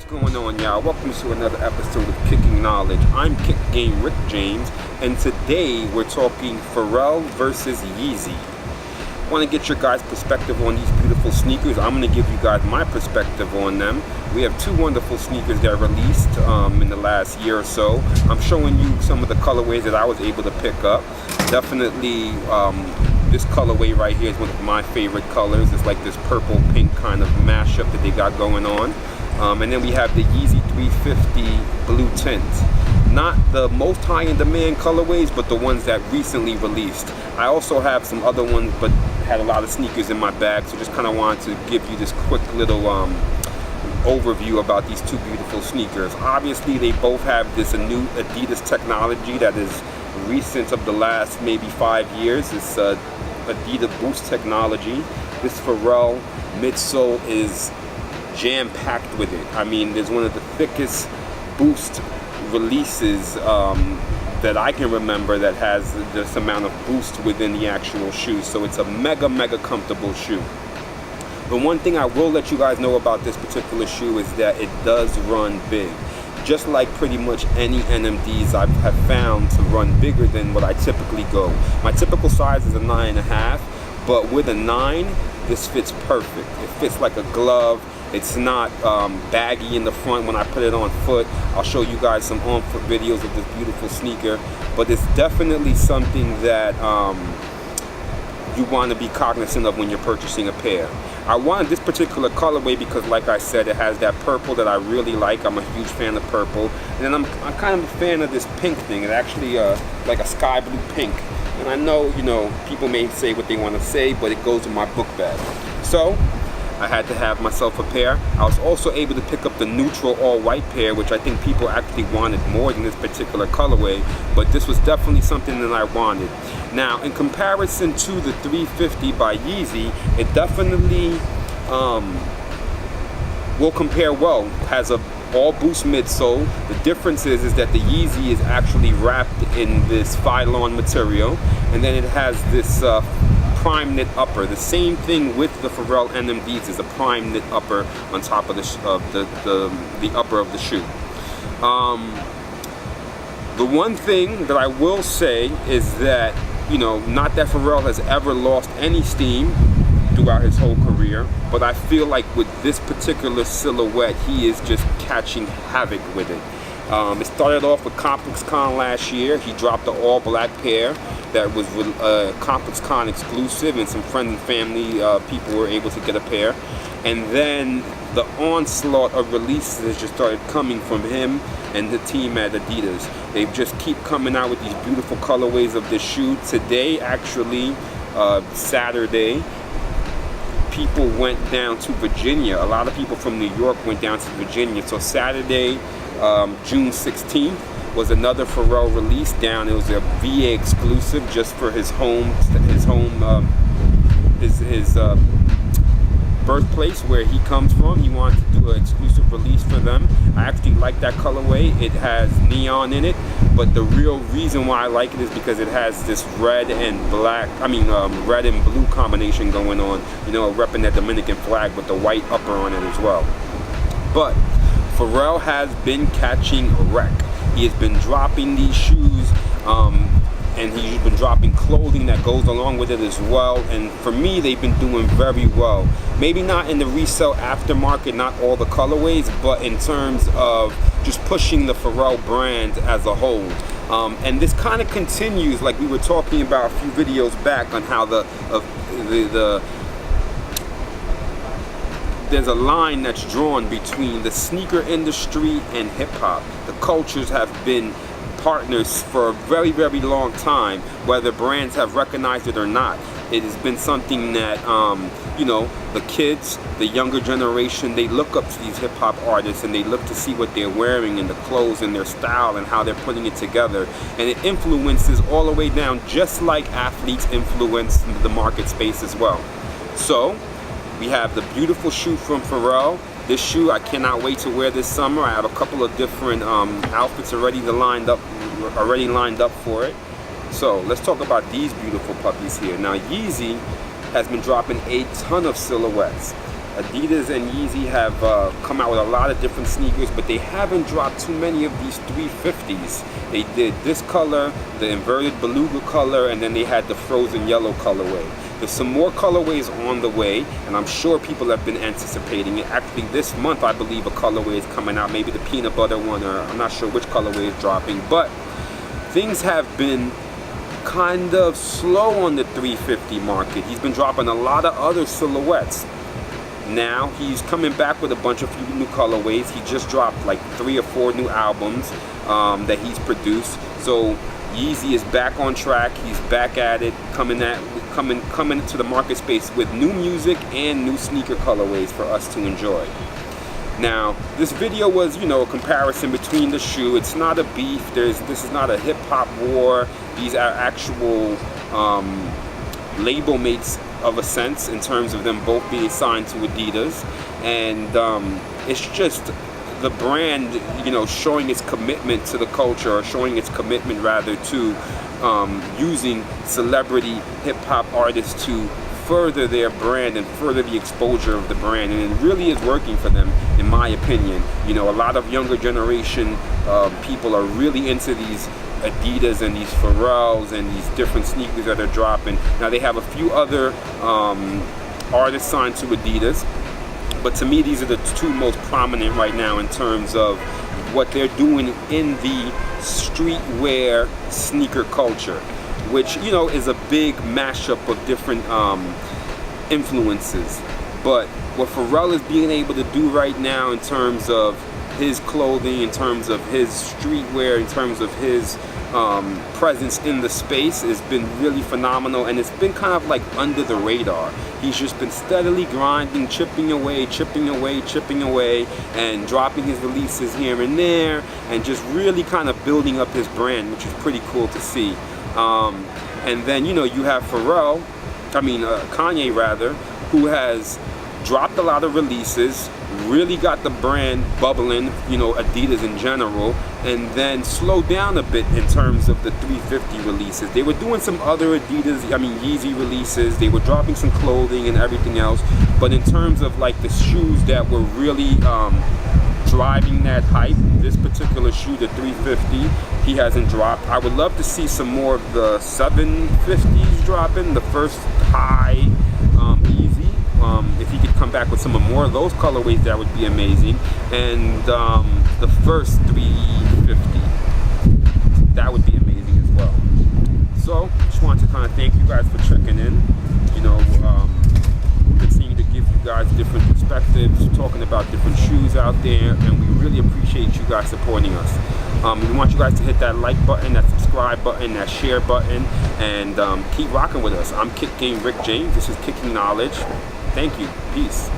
going on, y'all? Welcome to another episode of Kicking Knowledge. I'm Kick Game Rick James, and today we're talking Pharrell versus Yeezy. I want to get your guys' perspective on these beautiful sneakers. I'm going to give you guys my perspective on them. We have two wonderful sneakers that released in the last year or so. I'm showing you some of the colorways that I was able to pick up. Definitely this colorway right here is one of my favorite colors. It's like this purple pink kind of mashup that they got going on. And then we have the Yeezy 350 blue tint. Not the most high in demand colorways, but the ones that recently released. I also have some other ones, but had a lot of sneakers in my bag, so just kind of wanted to give you this quick little overview about these two beautiful sneakers. Obviously, they both have this new Adidas technology that is recent of the last maybe 5 years. It's Adidas Boost technology. This Pharrell midsole is jam-packed with it. I mean, there's one of the thickest Boost releases that I can remember that has this amount of boost within the actual shoe. So it's a mega comfortable shoe. The one thing I will let you guys know about this particular shoe is that it does run big. Just like pretty much any NMDs I have found to run bigger than what I typically go. My typical size is a 9.5, but with a 9, this fits perfect. It fits like a glove. It's not baggy in the front when I put it on foot. I'll show you guys some on-foot videos of this beautiful sneaker, but it's definitely something that you want to be cognizant of when you're purchasing a pair. I wanted this particular colorway because, like I said, it has that purple that I really like. I'm a huge fan of purple, and then I'm kind of a fan of this pink thing. It's actually like a sky blue pink. And I know, people may say what they want to say, but it goes in my book bag. So I had to have myself a pair. I was also able to pick up the neutral all-white pair, which I think people actually wanted more than this particular colorway, but this was definitely something that I wanted. Now, in comparison to the 350 by Yeezy, it definitely will compare well. It has a all-boost midsole. The difference is that the Yeezy is actually wrapped in this Phylon material, and then it has this prime knit upper. The same thing with the Pharrell NMDs is a prime knit upper on top of the upper of the shoe. The one thing that I will say is that, not that Pharrell has ever lost any steam throughout his whole career, but I feel like with this particular silhouette, he is just catching havoc with it. It started off with Complex Con last year. He dropped the all-black pair that was Complex Con exclusive, and some friends and family people were able to get a pair. And then the onslaught of releases just started coming from him and the team at Adidas. They just keep coming out with these beautiful colorways of this shoe. Today, actually, Saturday, people went down to Virginia. A lot of people from New York went down to Virginia. So Saturday, June 16th, was another Pharrell release down. It was a VA exclusive just for his birthplace where he comes from. He wanted to do an exclusive release for them. I actually like that colorway. It has neon in it, but the real reason why I like it is because it has this red and red and blue combination going on, repping that Dominican flag with the white upper on it as well. But Pharrell has been catching a wreck. He has been dropping these shoes, and he's been dropping clothing that goes along with it as well. And for me, they've been doing very well. Maybe not in the resale aftermarket, not all the colorways, but in terms of just pushing the Pharrell brand as a whole. And this kind of continues, like we were talking about a few videos back, on how there's a line that's drawn between the sneaker industry and hip-hop. The cultures have been partners for a very long time, whether brands have recognized it or not. It has been something that the kids, the younger generation, they look up to these hip-hop artists and they look to see what they're wearing and the clothes and their style and how they're putting it together, and it influences all the way down, just like athletes influence the market space as well. So we have the beautiful shoe from Pharrell. This shoe, I cannot wait to wear this summer. I have a couple of different outfits already lined up for it. So let's talk about these beautiful puppies here. Now, Yeezy has been dropping a ton of silhouettes. Adidas and Yeezy have come out with a lot of different sneakers, but they haven't dropped too many of these 350s. They did this color, the inverted beluga color, and then they had the frozen yellow colorway. There's some more colorways on the way, and I'm sure people have been anticipating it. Actually, this month, I believe a colorway is coming out, maybe the peanut butter one, or I'm not sure which colorway is dropping, but things have been kind of slow on the 350 market. He's been dropping a lot of other silhouettes. Now he's coming back with a bunch of new colorways. He just dropped like 3 or 4 new albums that he's produced. So Yeezy is back on track. He's back at it, coming to the market space with new music and new sneaker colorways for us to enjoy. Now, this video was, you know, a comparison between the shoe. It's not a beef. This is not a hip-hop war. These are actual label mates of a sense, in terms of them both being signed to Adidas. And it's just the brand, you know, showing its commitment to the culture, or showing its commitment rather to using celebrity hip-hop artists to further their brand and further the exposure of the brand, and it really is working for them, in my opinion. You know, a lot of younger generation people are really into these Adidas and these Pharrells and these different sneakers that are dropping. Now they have a few other artists signed to Adidas, but to me these are the 2 most prominent right now in terms of what they're doing in the streetwear sneaker culture, which, you know, is a big mashup of different influences. But what Pharrell is being able to do right now in terms of his clothing, in terms of his streetwear, in terms of his presence in the space has been really phenomenal, and it's been kind of like under the radar. He's just been steadily grinding, chipping away, and dropping his releases here and there, and just really kind of building up his brand, which is pretty cool to see. And then, you know, you have Kanye rather, who has dropped a lot of releases, really got the brand bubbling, you know, Adidas in general, and then slowed down a bit in terms of the 350 releases. They were doing some other Yeezy releases, they were dropping some clothing and everything else, but in terms of like the shoes that were really driving that hype, this particular shoe, the 350, he hasn't dropped. I would love to see some more of the 750s dropping, the first high Yeezy. If he could come back with some more of those colorways, that would be amazing. And the first 350, that would be amazing as well. So just wanted to kind of thank you guys for checking in. You know, continue to give you guys different perspectives, talking about different shoes out there, and we really appreciate you guys supporting us. We want you guys to hit that like button, that subscribe button, that share button, and keep rocking with us. I'm Kick Game Rick James. This is Kicking Knowledge. Thank you. Peace.